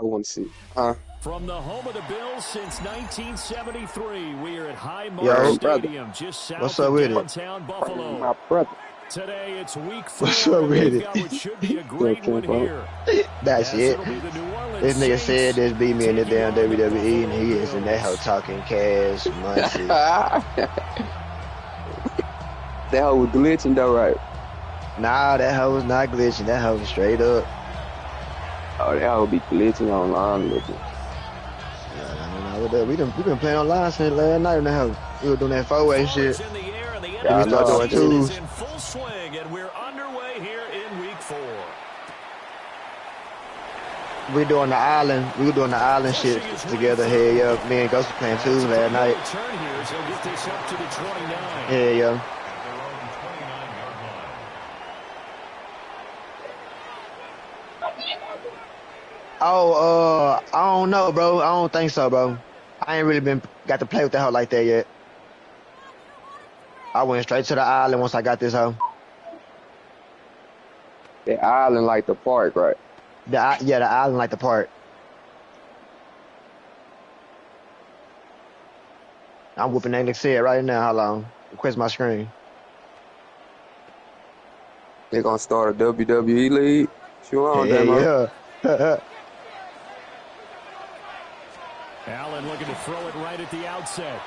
I want to see. From the home of the Bills since 1973, we are at Highmark Stadium, just south of downtown Buffalo. My brother. Today it's week 4. What's up with it? What should be a great one here. That's it. This nigga said this beat me in the damn WWE, and he is in that hoe talking cash money. That hoe was glitching though, right? Nah, that hoe was not glitching. That hoe was straight up. Oh, that hoe be glitching online looking. We been playing online since last night. Now we were doing that 4-way shit. Yeah, we start doing twos. In full swing, and we're underway here in week 4. We doing the island. We were doing the island shit together. Hey, yeah, me and Ghost were playing twos last night. Hey, yeah. Oh, I don't know, bro. I don't think so, bro. I ain't really got to play with that hoe like that yet. I went straight to the island once I got this hoe. The island like the park, right? The island like the park. I'm whooping Alex head right now. How long? Request my screen. They gonna start a WWE league? Sure on that, yeah. Allen looking to throw it right at the outset.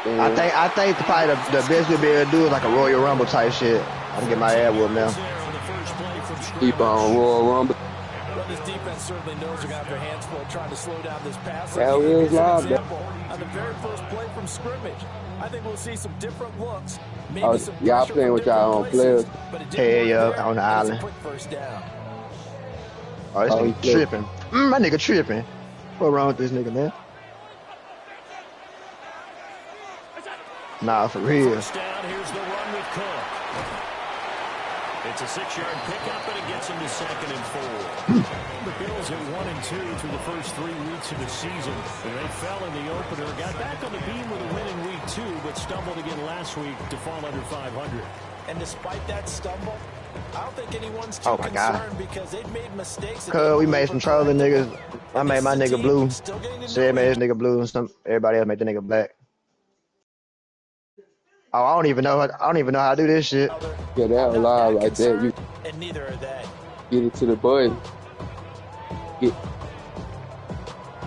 I think probably the best we'll be able to do is like a Royal Rumble type shit. I'm gonna get my ass whooped now. Keep on Royal Rumble. Well, this defense certainly knows they're going to have their hands full trying to slow down this pass. That is live, on the very first play from scrimmage. I think we'll see some different looks. Maybe some y'all playing with y'all own players. Hey, yo, on the island. Oh, this nigga tripping. My nigga tripping. What's wrong with this nigga, man? Nah, for real. First down, here's the run with Cook. It's a 6-yard pickup, and it gets him to 2nd and 4. The Bills are 1-2 through the first 3 weeks of the season. They fell in the opener, got back on the beam with a win in week 2, but stumbled again last week to fall under 500. And despite that stumble, I don't think anyone's too concerned because they've made mistakes. Cause we made some trolling niggas. I made my nigga blue. Said made his nigga blue, and everybody else made the nigga black. Oh, I don't even know how to do this shit. Yeah, that live like that. You and neither are they. Get it to the button.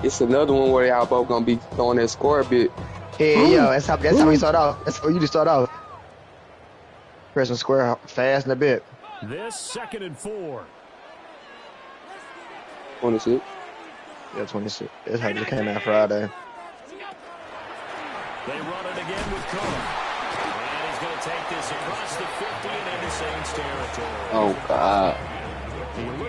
It's another one where y'all both gonna be throwing that score a bit. Yeah, yo, that's how we start off. That's how you just start off. Pressing square fast in a bit. This 2nd and 4. 26. Yeah, 26. That's how it came out Friday. They run it again with Cook. And he's going to take this across the 50 and into Saints territory. Oh, God.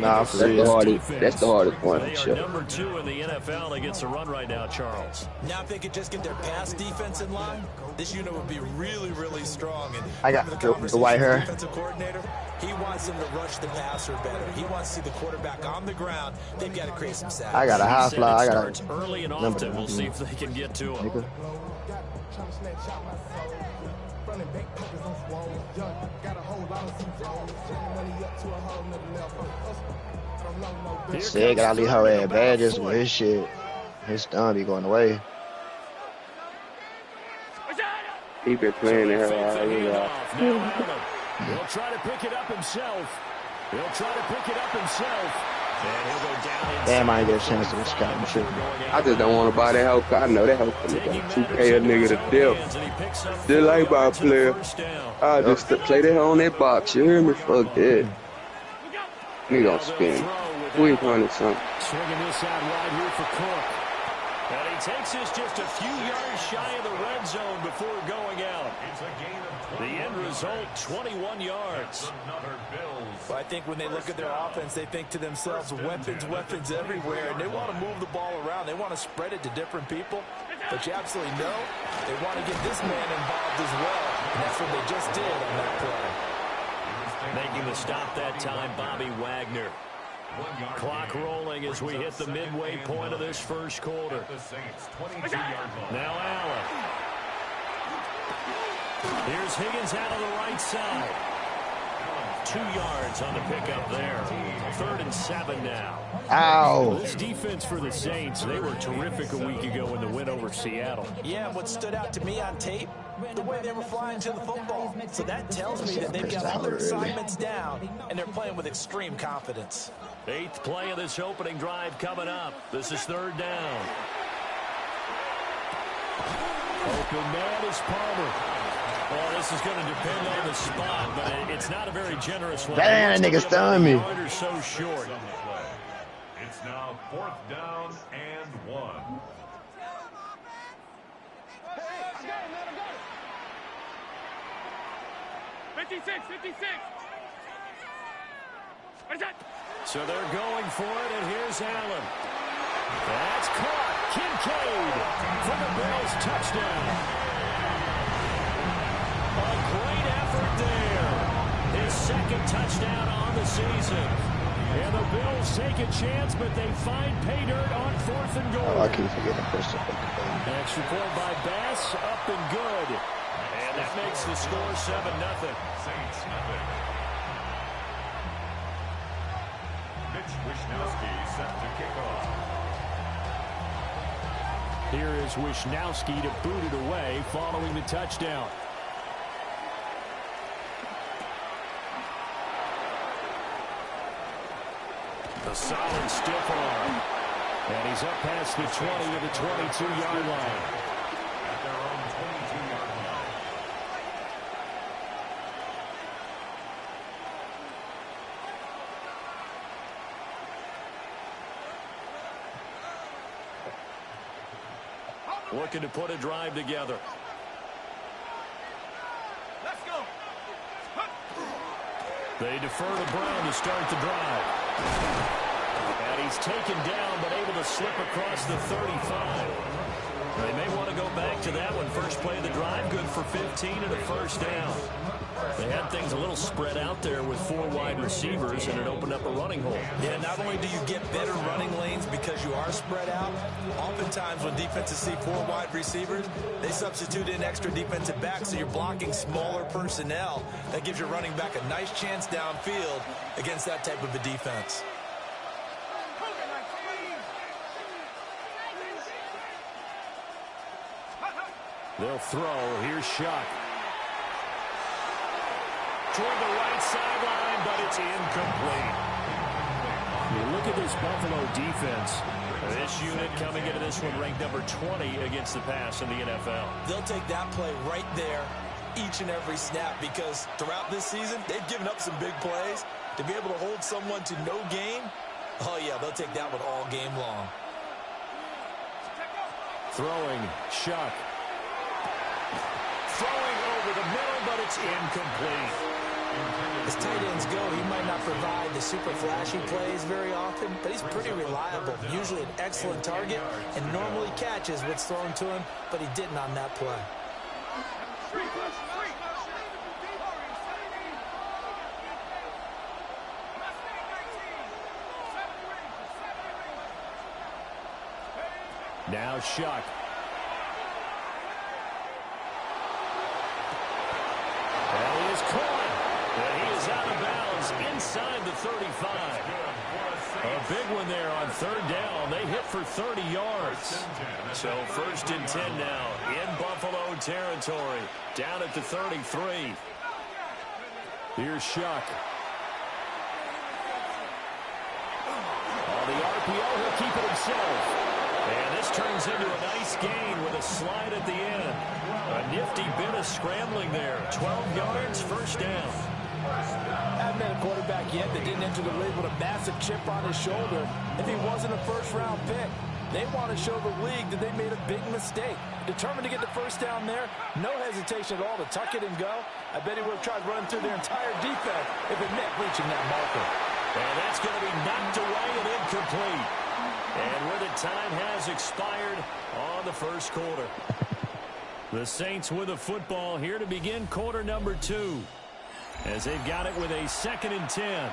Nah, that's the hardest one. They are number 2 in the NFL against a run right now, Charles. Now, if they could just get their pass defense in line, this unit would be really, really strong. And I got the white hair. Defensive coordinator, he wants them to rush the passer better. He wants to see the quarterback on the ground. They've got to create some sacks. I got a high fly. I got a early and often. We'll see if they can get to him. Shit, gotta leave her ass badges with his shit. His thumb be going away. He been playing in her. He'll try to pick it up himself. And he'll go down. Damn, I ain't get a chance to scout and shit. I just don't want to buy that help. I know that help for 2K a nigga to death. Just like by a player. I just play that on that box. You hear me? Fuck that. Nigga gonna spin. 300 something. Swinging this out wide here for Cook. And he takes this just a few yards shy of the red zone before going out. The end result, 21 yards. Well, I think when they look at their offense, they think to themselves, weapons everywhere, and they want to move the ball around. They want to spread it to different people. But you absolutely know they want to get this man involved as well. And that's what they just did on that play. Making the stop that time, Bobby Wagner. Clock rolling as we hit the midway point of this first quarter. Now Allen. Here's Higgins out of the right side. 2 yards on the pickup there. 3rd and 7 now. Ow. This defense for the Saints, they were terrific a week ago in the win over Seattle. Yeah, what stood out to me on tape, the way they were flying to the football. So that tells me that they've got all their assignments down, and they're playing with extreme confidence. 8th play of this opening drive coming up. This is 3rd down. Open man is Palmer. Well, this is going to depend on the spot, but it's not a very generous one. Damn, that nigga stunned me. So short. It's now 4th down and 1. So they're going for it, and here's Allen. That's caught. Kincaid for the Bills touchdown. A great effort there. His 2nd touchdown on the season. And the Bills take a chance, but they find pay dirt on 4th and goal. Oh, I keep forgetting to push the fucking button. Extra point by Bass, up and good. And that makes the score 7-0. Saints nothing. Mitch Wishnowsky set to kick off. Here is Wishnowsky to boot it away following the touchdown. A solid stiff arm. And he's up past the 20 to the 22-yard line. At their own 22-yard line. Looking to put a drive together. Let's go. They defer to Brown to start the drive. And he's taken down, but able to slip across the 35. They may want to go back to that one. First play of the drive, good for 15 and a 1st down. They had things a little spread out there with 4 wide receivers, and it opened up a running hole. Yeah, not only do you get better running lanes because you are spread out, oftentimes when defenses see 4 wide receivers, they substitute in extra defensive backs, so you're blocking smaller personnel. That gives your running back a nice chance downfield against that type of a defense. They'll throw. Here's Shuck. Toward the right sideline, but it's incomplete. You look at this Buffalo defense. This unit coming into this one ranked number 20 against the pass in the NFL. They'll take that play right there each and every snap because throughout this season, they've given up some big plays. To be able to hold someone to no gain, oh yeah, they'll take that one all game long. Throwing, Shuck. Throwing over the middle, but it's incomplete. As tight ends go, he might not provide the super flashy plays very often, but he's pretty reliable. Usually an excellent target and normally catches what's thrown to him, but he didn't on that play. Now Shuck. And he is caught. And he is out of bounds inside the 35. A big one there on 3rd down. They hit for 30 yards. So 1st and 10 now in Buffalo territory. Down at the 33. Here's Shuck. On the RPO, he'll keep it himself. And this turns into a nice gain with a slide at the end. A nifty bit of scrambling there. 12 yards, 1st down. I haven't met a quarterback yet that didn't enter the league with a massive chip on his shoulder. If he wasn't a first-round pick, they want to show the league that they made a big mistake. Determined to get the 1st down there, no hesitation at all to tuck it and go. I bet he would have tried running through their entire defense if it meant reaching that marker. And that's going to be knocked away and incomplete. And where the time has expired on the 1st quarter. The Saints with a football here to begin quarter number 2. As they've got it with a 2nd and 10.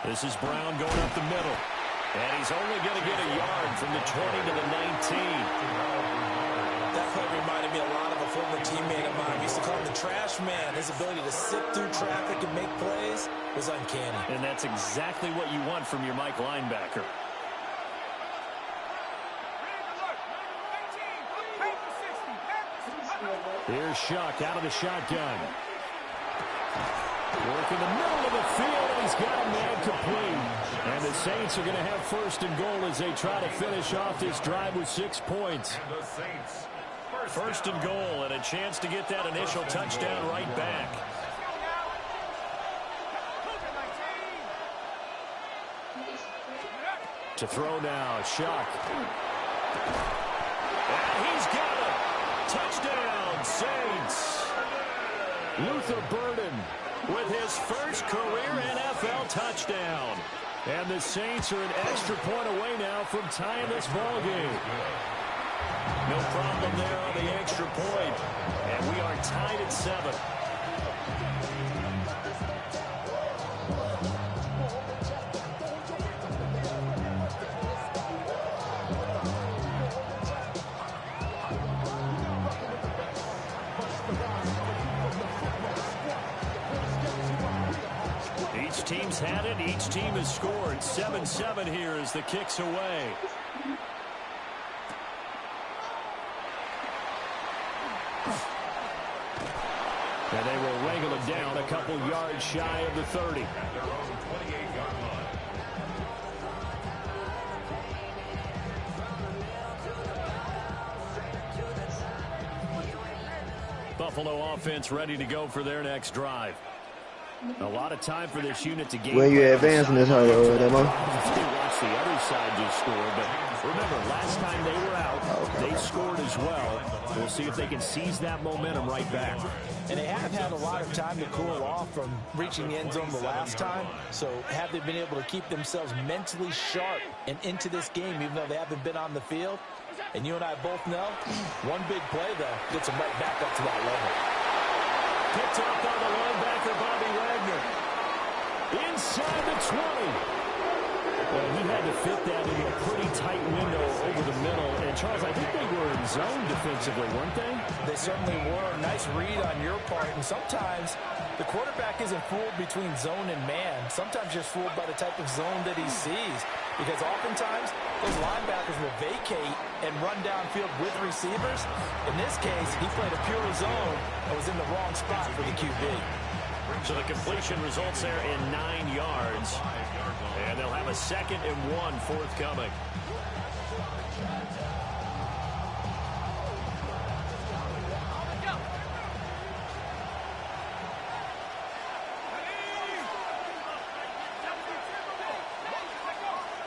This is Brown going up the middle. And he's only going to get a yard from the 20 to the 19. That play reminded me a lot of a former teammate of mine. We used to call him the trash man. His ability to sit through traffic and make plays was uncanny. And that's exactly what you want from your Mike linebacker. Here's Shuck out of the shotgun. Working the middle of the field, and he's got a man complete. And the Saints are going to have first and goal as they try to finish off this drive with 6 points. First and goal, and a chance to get that initial touchdown right back. To throw now, Shuck. And he's got it. Touchdown, Saints. Luther Burden with his first career NFL touchdown. And the Saints are an extra point away now from tying this ball game. No problem there on the extra point. And we are tied at 7. Each team's had it. Each team has scored. 7-7 here as the kick's away. And they will wrangle it down a couple yards shy of the 30. At their own 28-yard line. Buffalo offense ready to go for their next drive. A lot of time for this unit to gain. Where you advancing this whole demo? Watch the other side just score, but remember, last time they were out, they scored as well. We'll see if they can seize that momentum right back. And they have had a lot of time to cool off from reaching the end zone the last time. So have they been able to keep themselves mentally sharp and into this game, even though they haven't been on the field? And you and I both know, one big play, though, gets them right back up to that level. Picked up by the linebacker, Bobby Wagner. Inside the 20. Well, he had to fit that into a pretty tight window over the middle. And, Charles, I think they were in zone defensively, weren't they? They certainly were. Nice read on your part. And sometimes the quarterback isn't fooled between zone and man. Sometimes just fooled by the type of zone that he sees. Because oftentimes, those linebackers will vacate and run downfield with receivers. In this case, he played a pure zone and was in the wrong spot for the QB. So the completion results there in 9 yards. And they'll have a 2nd and 1 forthcoming.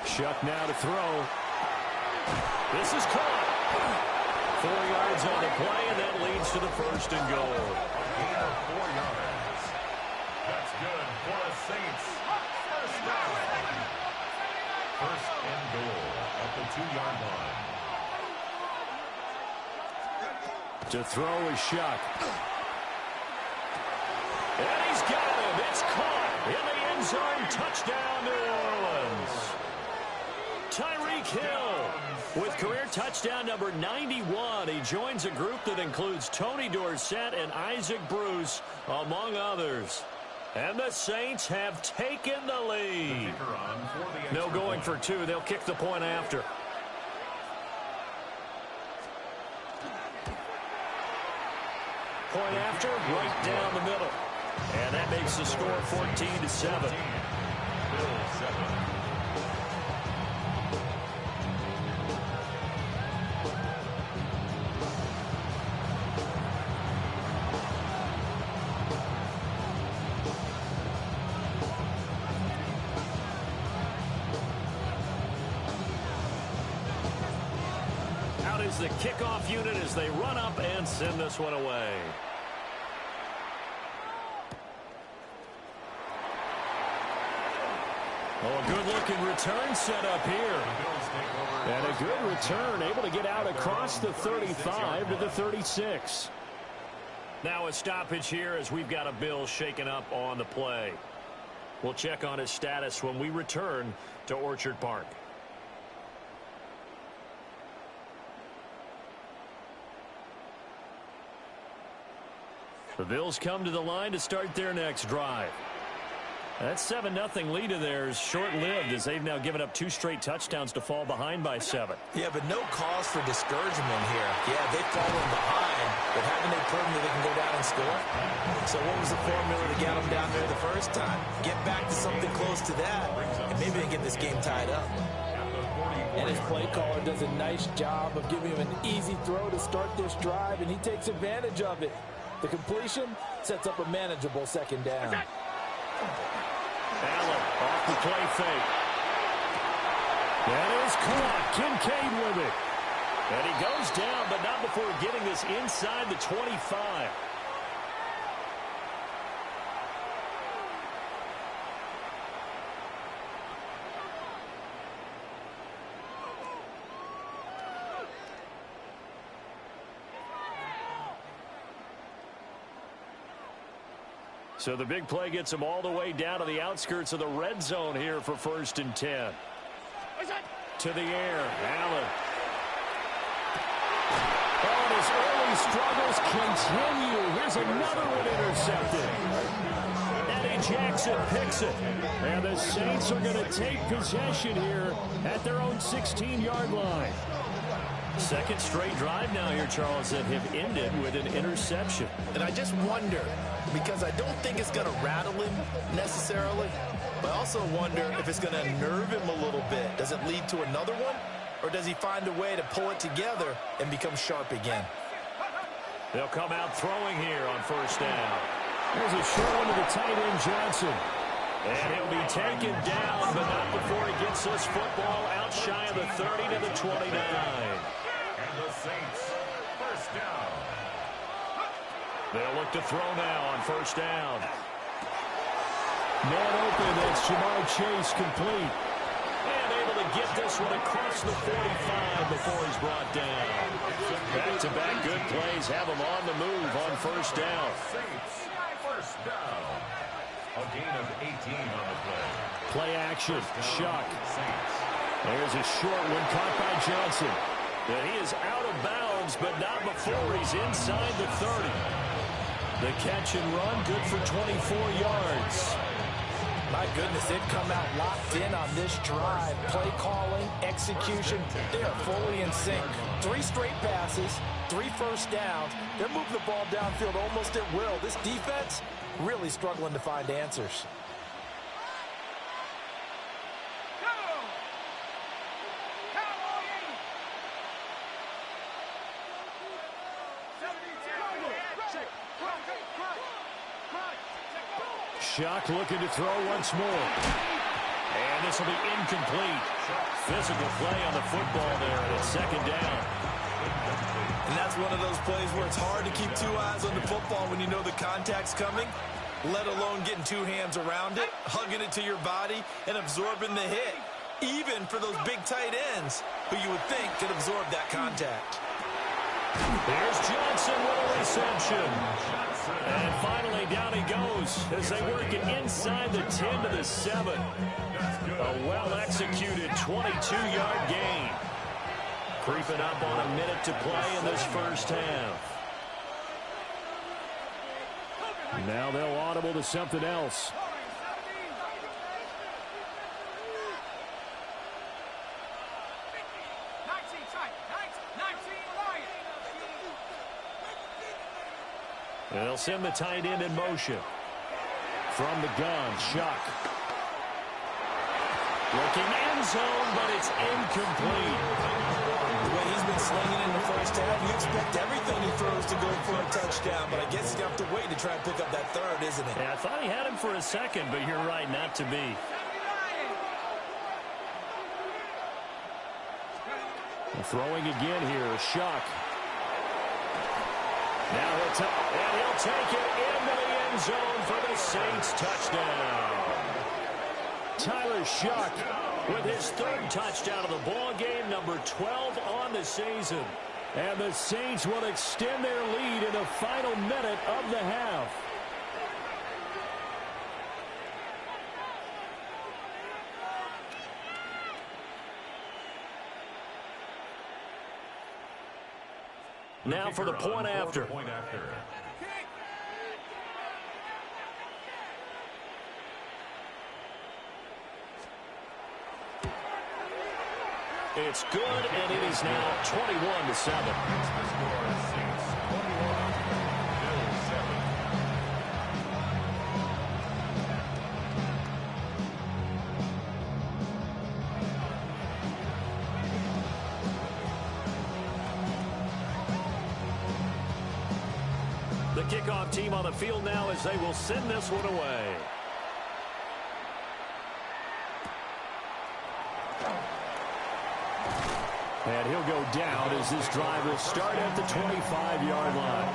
Shuck now to throw. This is caught. 4 yards on the play, and that leads to the first and goal. Gain of 4 yards. That's good for the Saints. First down. First and goal at the 2-yard line. To throw is Shuck. And he's got him. It's caught in the end zone. Touchdown, New Orleans. Tyreek Hill with career touchdown number 91. He joins a group that includes Tony Dorsett and Isaac Bruce, among others. And the Saints have taken the lead. No going for 2. They'll kick the point after. Point after, right down the middle. And that makes the score 14-7. Out is the kickoff unit as they run up and send this one away. Oh, a good-looking return set up here. And a good return, able to get out across the 35 to the 36. Now a stoppage here as we've got a Bill shaken up on the play. We'll check on his status when we return to Orchard Park. The Bills come to the line to start their next drive. That 7-0 lead of theirs short-lived as they've now given up 2 straight touchdowns to fall behind by 7. Yeah, but no cause for discouragement here. Yeah, they've fallen behind, but haven't they proven that they can go down and score? So what was the formula to get them down there the first time? Get back to something close to that, and maybe they get this game tied up. And his play caller does a nice job of giving him an easy throw to start this drive, and he takes advantage of it. The completion sets up a manageable second down. Allen off the play fake. That is caught. Kincaid with it. And he goes down, but not before getting this inside the 25. So the big play gets him all the way down to the outskirts of the red zone here for 1st and 10. To the air, Allen. Oh, and his early struggles continue. Here's another one intercepted. Eddie Jackson picks it. And the Saints are going to take possession here at their own 16-yard line. Second straight drive now here, Charles, that have ended with an interception. And I just wonder, because I don't think it's going to rattle him necessarily, but I also wonder if it's going to nerve him a little bit. Does it lead to another one, or does he find a way to pull it together and become sharp again? They'll come out throwing here on 1st down. There's a short one to the tight end, Johnson. And he'll be taken down, but not before he gets this football out shy of the 30 to the 29. And the Saints, 1st down. They'll look to throw now on 1st down. Man open, that's Jamar Chase complete. And able to get this one across the 45 before he's brought down. Back-to-back good plays have him on the move on 1st down. Saints, 1st down. A gain of 18 on the play. Play action, Shuck. There's a short one caught by Johnson. And he is out of bounds, but not before he's inside the 30. The catch and run, good for 24 yards. My goodness, they've come out locked in on this drive. Play calling, execution, they are fully in sync. 3 straight passes, 3 first downs. They're moving the ball downfield almost at will. This defense really struggling to find answers. Shuck looking to throw once more. And this will be incomplete. Physical play on the football there, and it's 2nd down. And that's one of those plays where it's hard to keep 2 eyes on the football when you know the contact's coming, let alone getting 2 hands around it, hugging it to your body, and absorbing the hit, even for those big tight ends who you would think could absorb that contact. There's Johnson with a reception. And finally, down he goes as they work it inside the 10 to the 7. A well-executed 22-yard gain. Creeping up on a minute to play in this 1st half. Now they'll audible to something else. They'll send the tight end in motion. From the gun, Shuck. Looking end zone, but it's incomplete. The way he's been slinging in the 1st half, you expect everything he throws to go for a touchdown, but I guess he's got to wait to try and pick up that 3rd, isn't it? Yeah, I thought he had him for a second, but you're right, not to be. Throwing again here, Shuck. Now he'll take it into the end zone for the Saints touchdown. Tyler Shuck with his 3rd touchdown of the ball game, number 12 on the season. And the Saints will extend their lead in the final minute of the half. Now for the point after. It's good, and it is now 21-7. The kickoff team on the field now as they will send this one away. And he'll go down as this drive will start at the 25-yard line.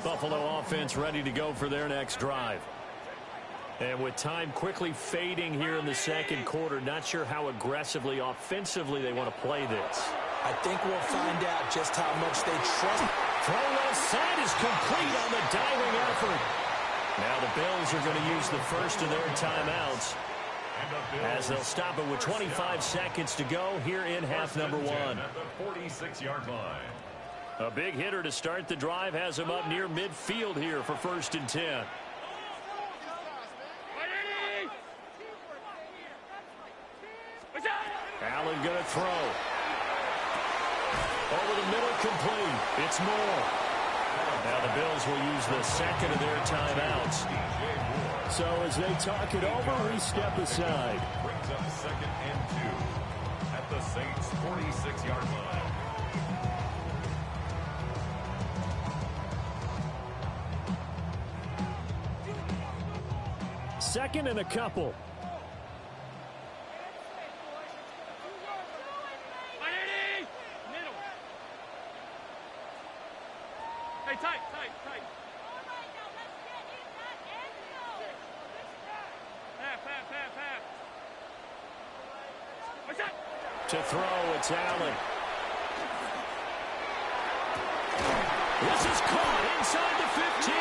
Buffalo offense ready to go for their next drive. And with time quickly fading here in the second quarter, not sure how aggressively, offensively they want to play this. I think we'll find out just how much they trust. Throw left side is complete on the diving effort. Now the Bills are going to use the first of their timeouts as they'll stop it with 25 seconds to go here in half number one. At the 46-yard line. A big hitter to start the drive has him up near midfield here for 1st and 10. Allen going to throw. Over the middle, complete. It's Moore. Now the Bills will use the second of their timeouts. So as they talk it over, we step aside. Brings up 2nd and 2 at the Saints' 46-yard line. Second and a couple. To throw, it's Allen. This is caught inside the 15.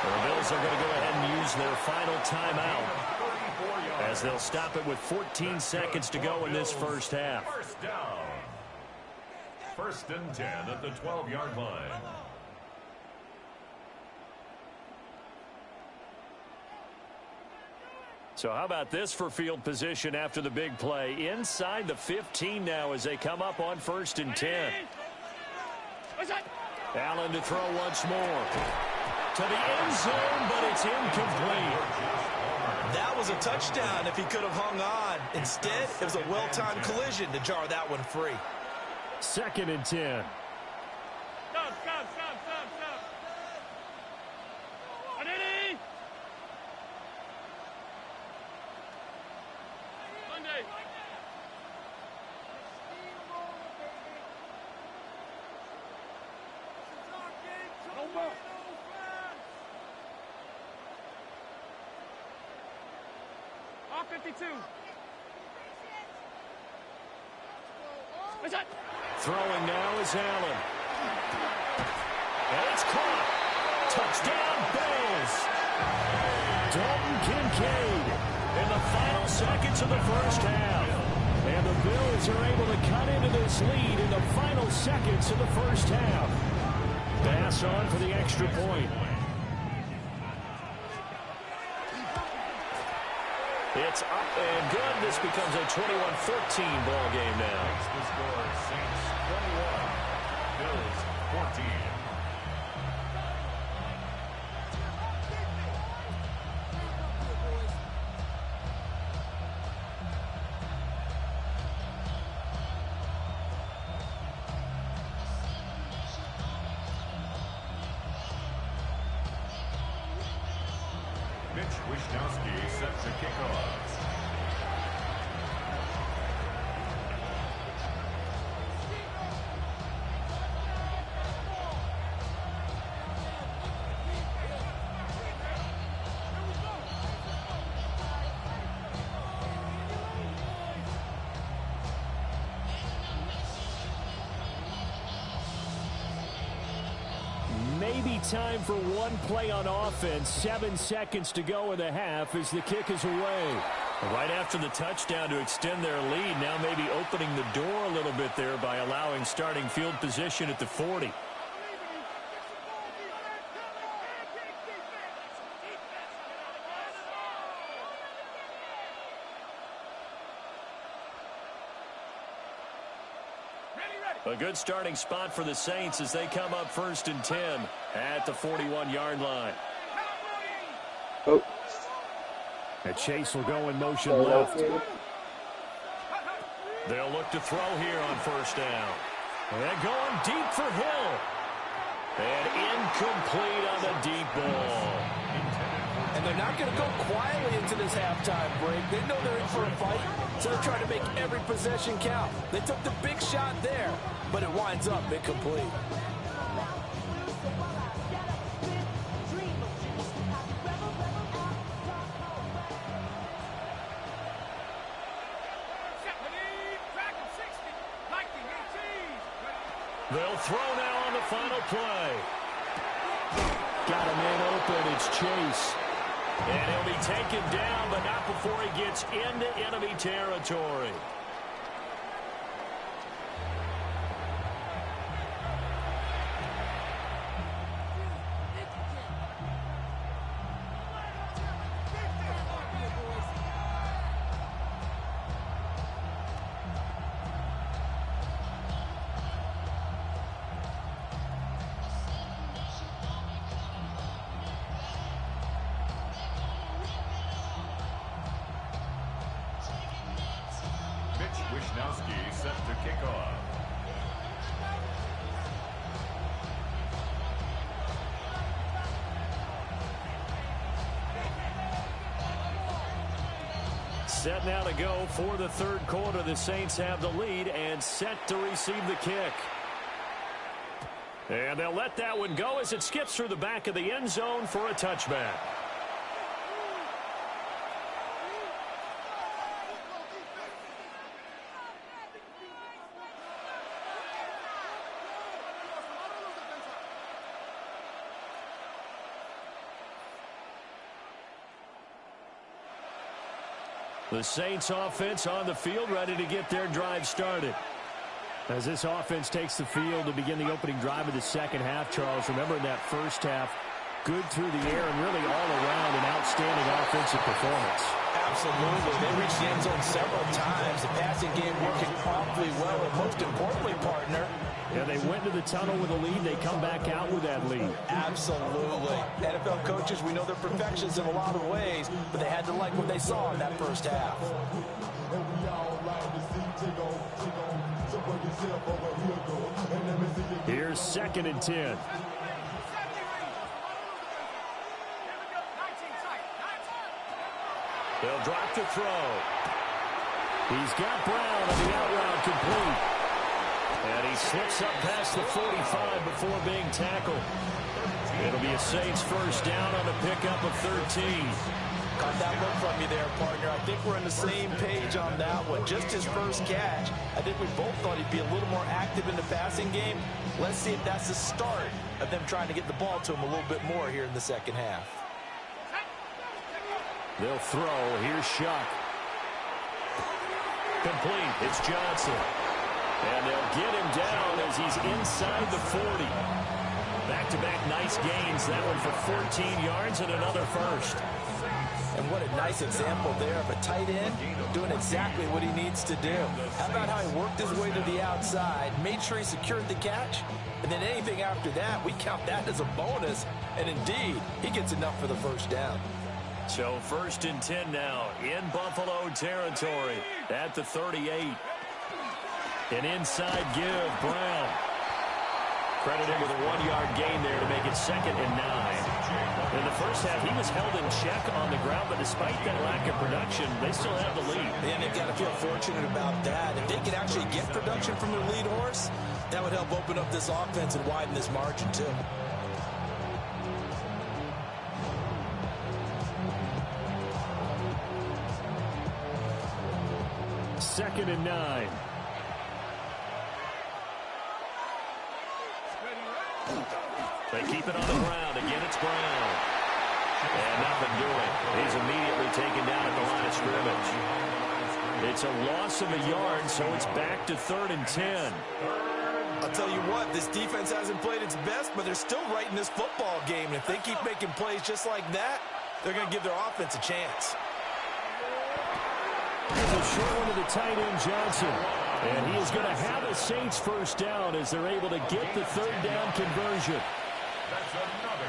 The Bills are going to go ahead and use their final timeout as they'll stop it with 14 seconds to go in this first half. First down. 1st and 10 at the 12-yard line. So how about this for field position after the big play? Inside the 15 now as they come up on 1st and 10. Allen to throw once more. To the end zone, but it's incomplete. That was a touchdown if he could have hung on. Instead, it was a well-timed collision to jar that one free. 2nd and 10. Throwing now is Allen. And it's caught. Touchdown, Bills. Dalton Kincaid in the final seconds of the first half. And the Bills are able to cut into this lead in the final seconds of the first half. Pass on for the extra point. It's up and good. This becomes a 21-14 ball game now. The score, Saints 21, Bills 14. Mitch Wishnowsky set to kick off. Maybe time for one play on offense. 7 seconds to go in the half as the kick is away. Right after the touchdown to extend their lead, now maybe opening the door a little bit there by allowing starting field position at the 40. A good starting spot for the Saints as they come up 1st and 10 at the 41-yard line. Oh. And Chase will go in motion left. They'll look to throw here on 1st down. And going deep for Hill. And incomplete on the deep ball. And they're not going to go quietly into this halftime break. They know they're in for a fight, so they're trying to make every possession count. They took the big shot there, but it winds up incomplete. They'll throw now on the final play. Got a man open. It's Chase. And he'll be taken down, but not before he gets into enemy territory. Wishnowski set to kick off. Set now to go for the 3rd quarter. The Saints have the lead and set to receive the kick. And they'll let that one go as it skips through the back of the end zone for a touchback. The Saints offense on the field, ready to get their drive started. As this offense takes the field to begin the opening drive of the second half, Charles, remember in that first half, good through the air and really all around an outstanding offensive performance. Absolutely. They reached the end zone several times. The passing game working awfully well, and most importantly, partner, yeah, they went to the tunnel with a lead. They come back out with that lead. Absolutely. NFL coaches, we know they're perfectionists in a lot of ways, but they had to like what they saw in that first half. Here's 2nd and 10. They'll drop to throw. He's got Brown on the out route complete. And he slips up past the 45 before being tackled. It'll be a Saints 1st down on a pickup of 13. Got that look from you there, partner. I think we're on the same page on that one. Just his first catch. I think we both thought he'd be a little more active in the passing game. Let's see if that's the start of them trying to get the ball to him a little bit more here in the second half. They'll throw. Here's Shuck. Complete. It's Johnson. And they'll get him down as he's inside the 40. Back-to-back nice gains. That one for 14 yards and another first. And what a nice example there of a tight end doing exactly what he needs to do. How about how he worked his way to the outside, made sure he secured the catch, and then anything after that, we count that as a bonus. And indeed, he gets enough for the 1st down. So 1st and 10 now in Buffalo territory at the 38. An inside give, Brown. Credited with a 1-yard gain there to make it 2nd and 9. In the first half, he was held in check on the ground, but despite that lack of production, they still have the lead. And they've got to feel fortunate about that. If they can actually get production from their lead horse, that would help open up this offense and widen this margin too. Second and 9. They keep it on the ground. Again, it's Brown. And nothing doing. He's immediately taken down at the line of scrimmage. It's a loss of a yard, so it's back to 3rd and 10. I'll tell you what, this defense hasn't played its best, but they're still right in this football game. And if they keep making plays just like that, they're going to give their offense a chance. Here's a short one to the tight end, Johnson. And he is going to have a Saints first down as they're able to get the 3rd down conversion.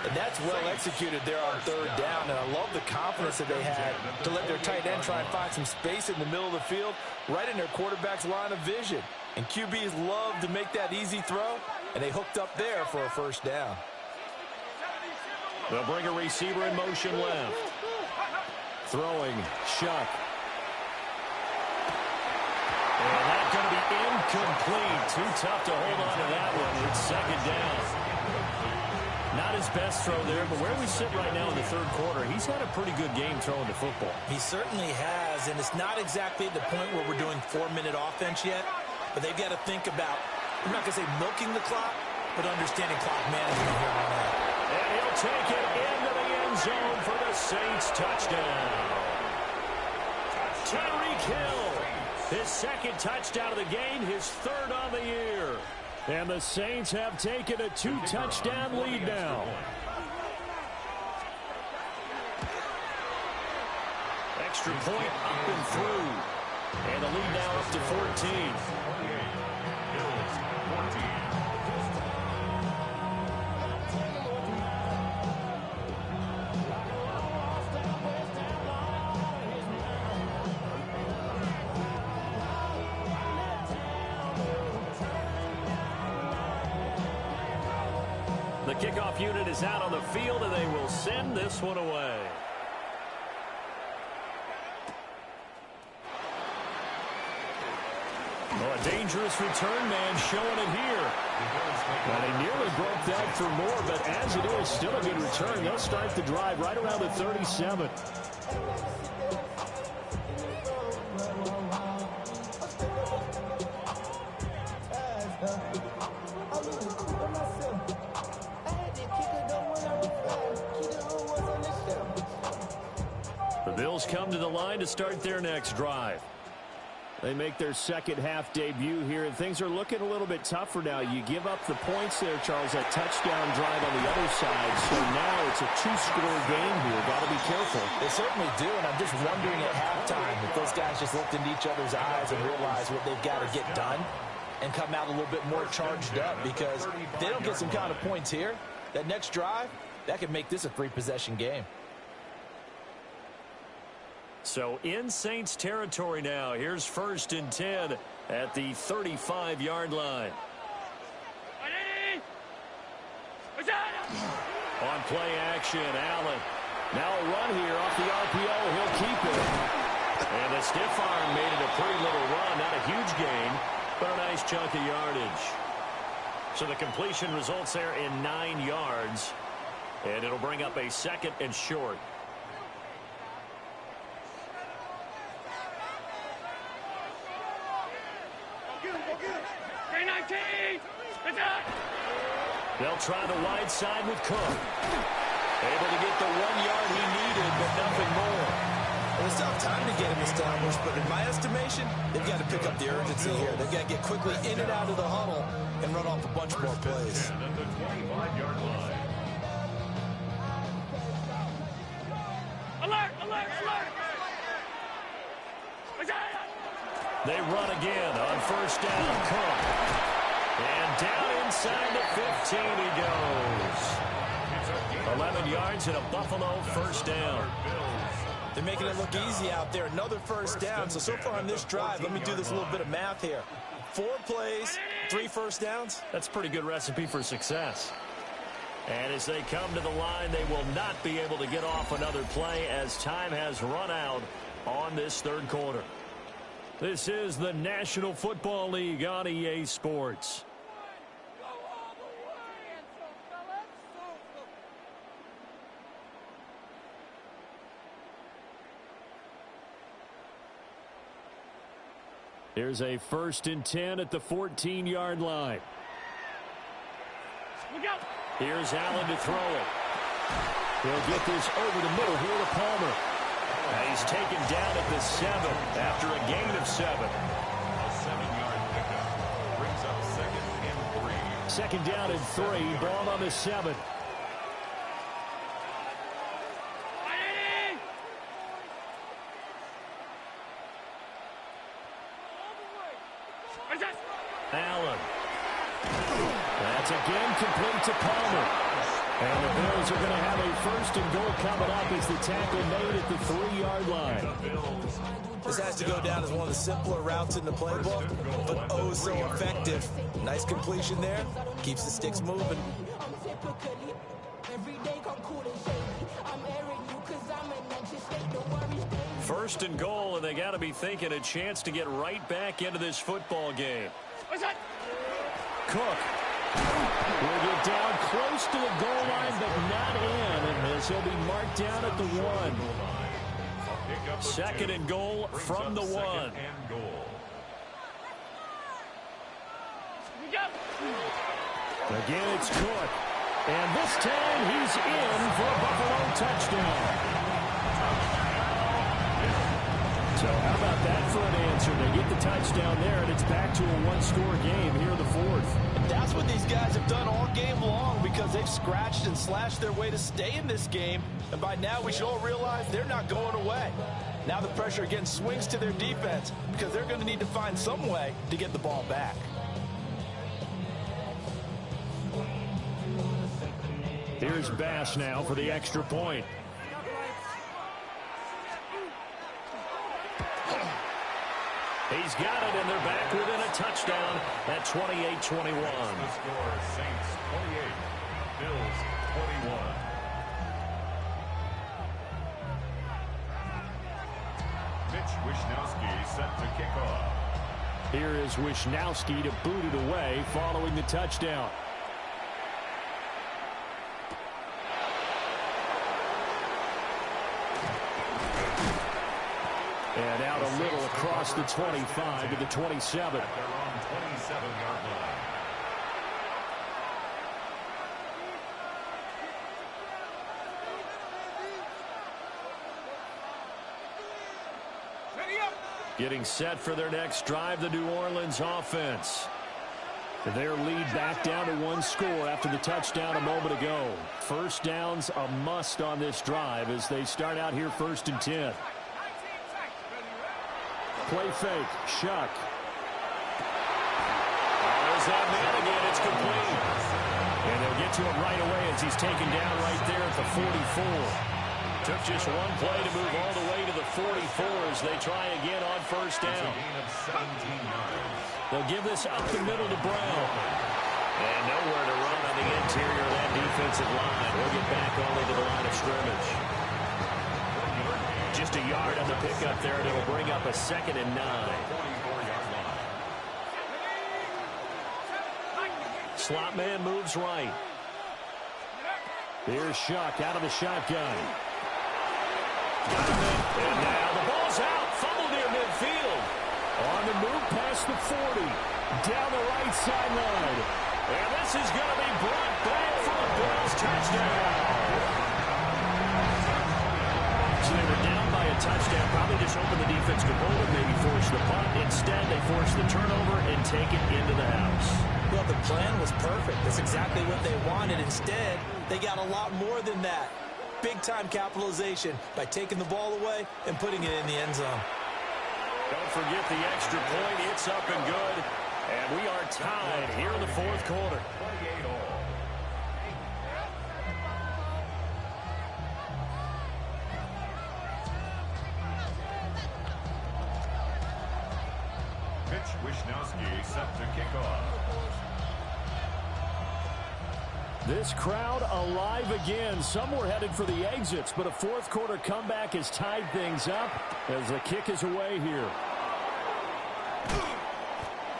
And that's well executed there on 3rd down, and I love the confidence that they had to let their tight end try and find some space in the middle of the field, right in their quarterback's line of vision. And QBs love to make that easy throw, and they hooked up there for a first down. They'll bring a receiver in motion left. Throwing, Shuck. And that's going to be incomplete. Too tough to hold on to that one. It's 2nd down. Not his best throw there, but where we sit right now in the 3rd quarter, he's had a pretty good game throwing the football. He certainly has, and it's not exactly at the point where we're doing 4-minute offense yet, but they've got to think about, I'm not going to say milking the clock, but understanding clock management here on that. And he'll take it into the end zone for the Saints touchdown. Tyreek Hill, his 2nd touchdown of the game, his 3rd on the year. And the Saints have taken a 2-touchdown lead now. Extra point up and through. And the lead now up to 14. The kickoff unit is out on the field, and they will send this one away. Oh, a dangerous return man showing it here. Well, they nearly broke that for more, but as it is, still a good return. They'll start the drive right around the 37. The Bills come to the line to start their next drive. They make their 2nd half debut here, and things are looking a little bit tougher now. You give up the points there, Charles, that touchdown drive on the other side. So now it's a 2-score game here. Got to be careful. They certainly do, and I'm just wondering at halftime if those guys just looked into each other's eyes and realized what they've got to get done and come out a little bit more charged up, because if they don't get some kind of points here, that next drive, that could make this a 3-possession game. So in Saints territory now. Here's 1st and 10 at the 35-yard line. On play action, Allen. Now a run here off the RPO. He'll keep it. And the stiff arm made it a pretty little run. Not a huge gain, but a nice chunk of yardage. So the completion results there in 9 yards. And it'll bring up a 2nd and short. They'll try the wide side with Cook. Able to get the 1 yard he needed, but nothing more. Well, it's not time to get him established, but in my estimation, they've got to pick up the urgency here. They've got to get quickly in and out of the huddle and run off a bunch more plays. Alert, alert, alert! They run again on 1st down. Cook. And down inside the 15 he goes. 11 yards and a Buffalo 1st down. They're making it look easy out there. Another 1st down. So far on this drive, let me do this little bit of math here. 4 plays, 3 1st downs. That's a pretty good recipe for success. And as they come to the line, they will not be able to get off another play as time has run out on this 3rd quarter. This is the National Football League on EA Sports. Here's a 1st and 10 at the 14-yard line. Here's Allen to throw it. He'll get this over the middle here to Palmer. He's taken down at the 7 after a gain of 7. A 7-yard pickup brings up 2nd and 3. Second down and 3. Ball on the 7. Allen. That's again complete to Palmer. And the Bills are going to have a 1st and goal coming up as the tackle made at the 3-yard line. This has to go down as one of the simpler routes in the playbook, but oh so effective. Nice completion there. Keeps the sticks moving. First and goal, and they got to be thinking a chance to get right back into this football game. Cook will get down close to the goal line, but not in, as he'll be marked down at the 1. 2nd and goal from the 1. Again, it's Cook. And this time he's in for a Buffalo touchdown. So how about that for an answer? They get the touchdown there, and it's back to a 1-score game here in the 4th. And that's what these guys have done all game long, because they've scratched and slashed their way to stay in this game. And by now we should all realize they're not going away. Now the pressure again swings to their defense, because they're going to need to find some way to get the ball back. Here's Bass now for the extra point. He's got it, and they're back within a touchdown at 28-21. The score, Saints 28, Bills 21. Mitch Wishnowsky set to kick off. Here is Wishnowsky to boot it away following the touchdown. And out a little across the 25 to the 27. At their own 27-yard line. Getting set for their next drive, the New Orleans offense. Their lead back down to 1 score after the touchdown a moment ago. First down's a must on this drive as they start out here 1st and 10. Play fake. Shuck. There's that man again. It's complete. And they'll get to him right away as he's taken down right there at the 44. Took just one play to move all the way to the 44 as they try again on 1st down. Gain of 17 yards. They'll give this up the middle to Brown. And nowhere to run on the interior of that defensive line. We'll get back only to the line of scrimmage. Just a yard on the pickup there, and it'll bring up a 2nd and 9. 44-yard line. Slot man moves right. Here's Shuck out of the shotgun. And now the ball's out. Fumble near midfield. On the move past the 40. Down the right sideline. And this is going to be brought back for a Bills touchdown. So they were down by a touchdown. Probably just hoping the defense could hold it, maybe force the punt. Instead, they forced the turnover and take it into the house. Well, the plan was perfect. That's exactly what they wanted. Instead, they got a lot more than that. Big-time capitalization by taking the ball away and putting it in the end zone. Don't forget the extra point. It's up and good. And we are tied here in the 4th quarter. 28 all. Mitch Wishnowsky set to kick off. This crowd alive again. Some were headed for the exits, but a 4th quarter comeback has tied things up as the kick is away here.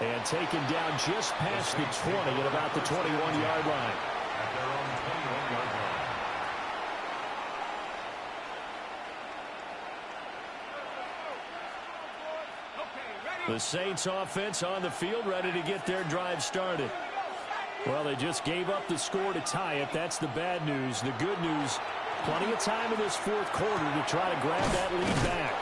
And taken down just past the 20 at about the 21-yard line. At their own 21-yard line. The Saints offense on the field, ready to get their drive started. Well, they just gave up the score to tie it. That's the bad news. The good news, plenty of time in this fourth quarter to try to grab that lead back.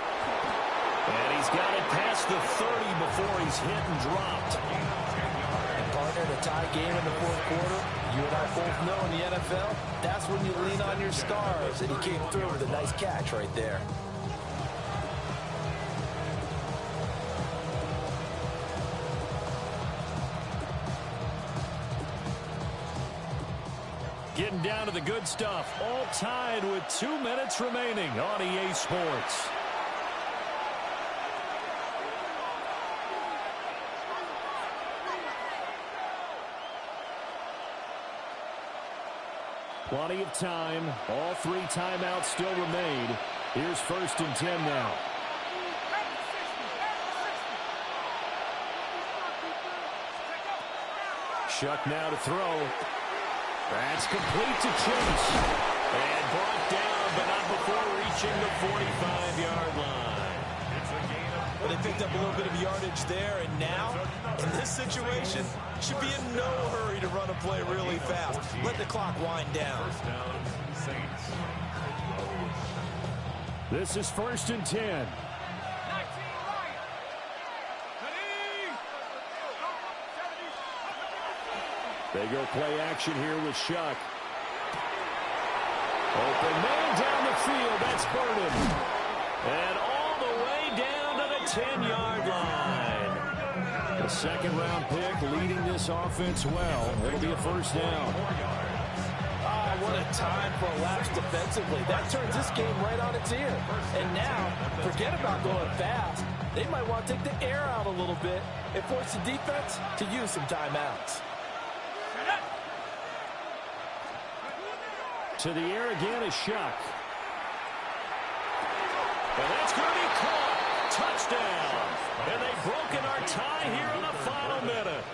And he's got it past the 30 before he's hit and dropped. And partner, in a tie game in the fourth quarter, you and I both know in the NFL, that's when you lean on your stars. And he came through with a nice catch right there. Getting down to the good stuff. All tied with 2 minutes remaining on EA Sports. Plenty of time. All 3 timeouts still remain. Here's 1st and 10 now. Shuck now to throw. That's complete to Chase. And brought down, but not before reaching the 45-yard line. Well, they picked up a little bit of yardage there, and now, in this situation, should be in no hurry to run a play really fast. Let the clock wind down. This is 1st and 10. They go play action here with Shuck. Open man down the field. That's Burden. And all the way down to the 10-yard line. The second-round pick leading this offense well. It'll be a 1st down. Oh, what a time for a lapse defensively. That turns this game right on its ear. And now, forget about going fast. They might want to take the air out a little bit and force the defense to use some timeouts. To the air again is Shuck. And that's going to be caught. Touchdown. And they've broken our tie here in the final minute.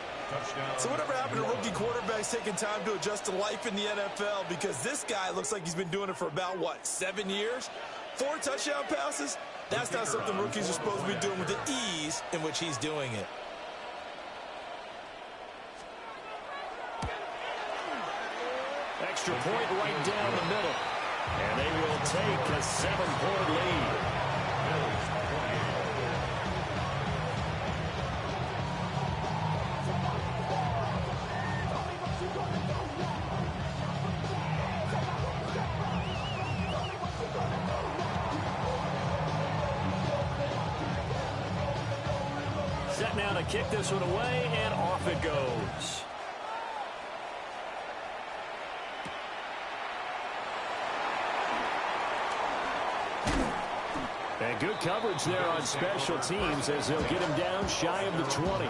So whatever happened to rookie quarterbacks taking time to adjust to life in the NFL? Because this guy looks like he's been doing it for about, 7 years? 4 touchdown passes? That's not something rookies are supposed to be doing with the ease in which he's doing it. Extra point right down the middle. And they will take a 7-point lead. Set now to kick this one away, and off it goes. And good coverage there on special teams as they'll get him down shy of the 20.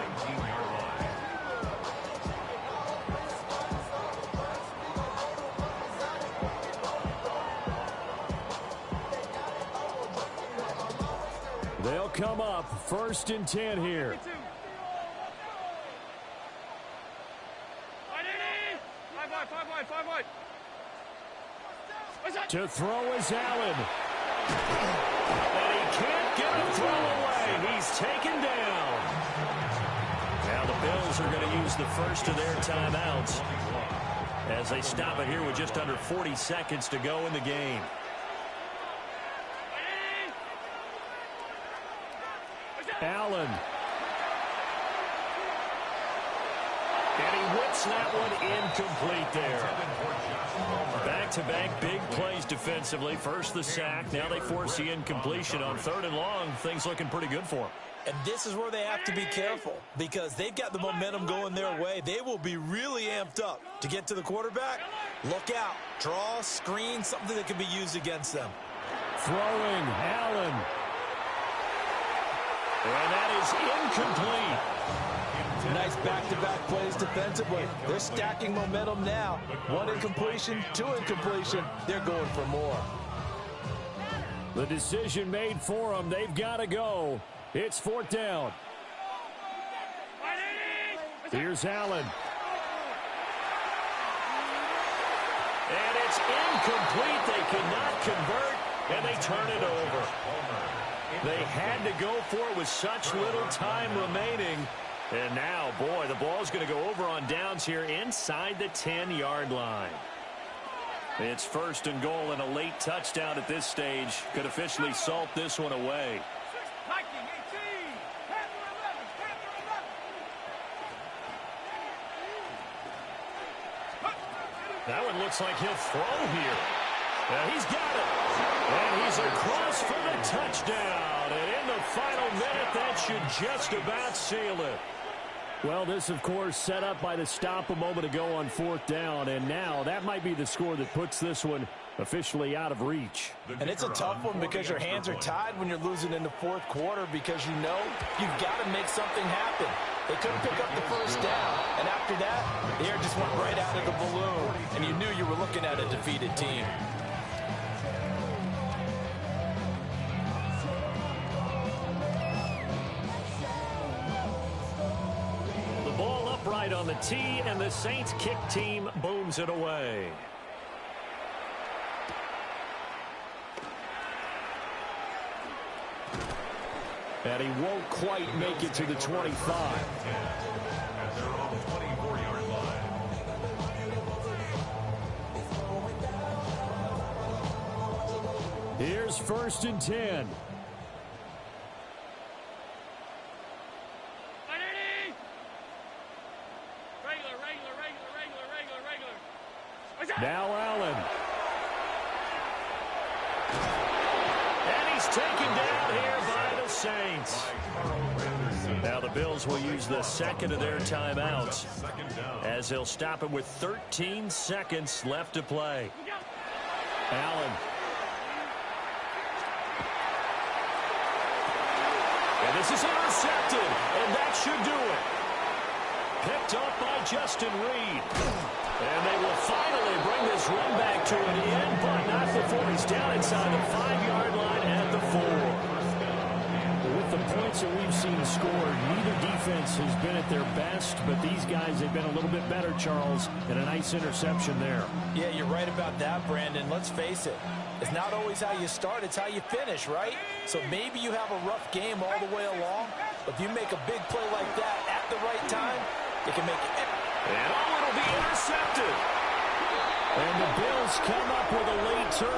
They'll come up 1st and 10 here. To throw is Allen. And he can't get a throw away. He's taken down. Now the Bills are going to use the first of their timeouts as they stop it here with just under 40 seconds to go in the game. Allen. And he whips that one incomplete there. Back-to-back big plays defensively. First the sack. Now they force the incompletion on 3rd and long. Things looking pretty good for them. And this is where they have to be careful because they've got the momentum going their way. They will be really amped up to get to the quarterback. Look out. Draw, screen, something that can be used against them. Throwing, Allen. And that is incomplete. Nice back-to-back plays defensively. They're stacking momentum now. 1 incompletion, 2 incompletion. They're going for more. The decision made for them. They've got to go. It's 4th down. Here's Allen. And it's incomplete. They cannot convert, and they turn it over. They had to go for it with such little time remaining. And now, boy, the ball's going to go over on downs here inside the 10-yard line. It's 1st and goal, and a late touchdown at this stage could officially salt this one away. That one looks like he'll throw here. He's got it. And he's across for the touchdown. And in the final minute, that should just about seal it. Well, this, of course, set up by the stop a moment ago on 4th down. And now that might be the score that puts this one officially out of reach. And it's a tough one because your hands are tied when you're losing in the 4th quarter because you know you've got to make something happen. They couldn't pick up the 1st down, and after that, the air just went right out of the balloon, and you knew you were looking at a defeated team. The ball upright on the tee, and the Saints kick team booms it away. And he won't quite make it to the 25. At their own 24-yard line. Here's 1st and 10. Now Allen. And he's taken down here by the Saints. Now the Bills will use the 2nd of their timeouts as they'll stop him with 13 seconds left to play. Allen. And this is intercepted, and that should do it. Picked up by Justin Reed. And they will finally bring this run back to an end, but not before he's down inside the 5-yard line at the 4. With the points that we've seen scored, neither defense has been at their best, but these guys have been a little bit better, Charles, and a nice interception there. Yeah, you're right about that, Brandon. Let's face it. It's not always how you start, it's how you finish, right? So maybe you have a rough game all the way along, but if you make a big play like that at the right time, it can make it. And it'll be intercepted. And the Bills come up with a late turnover.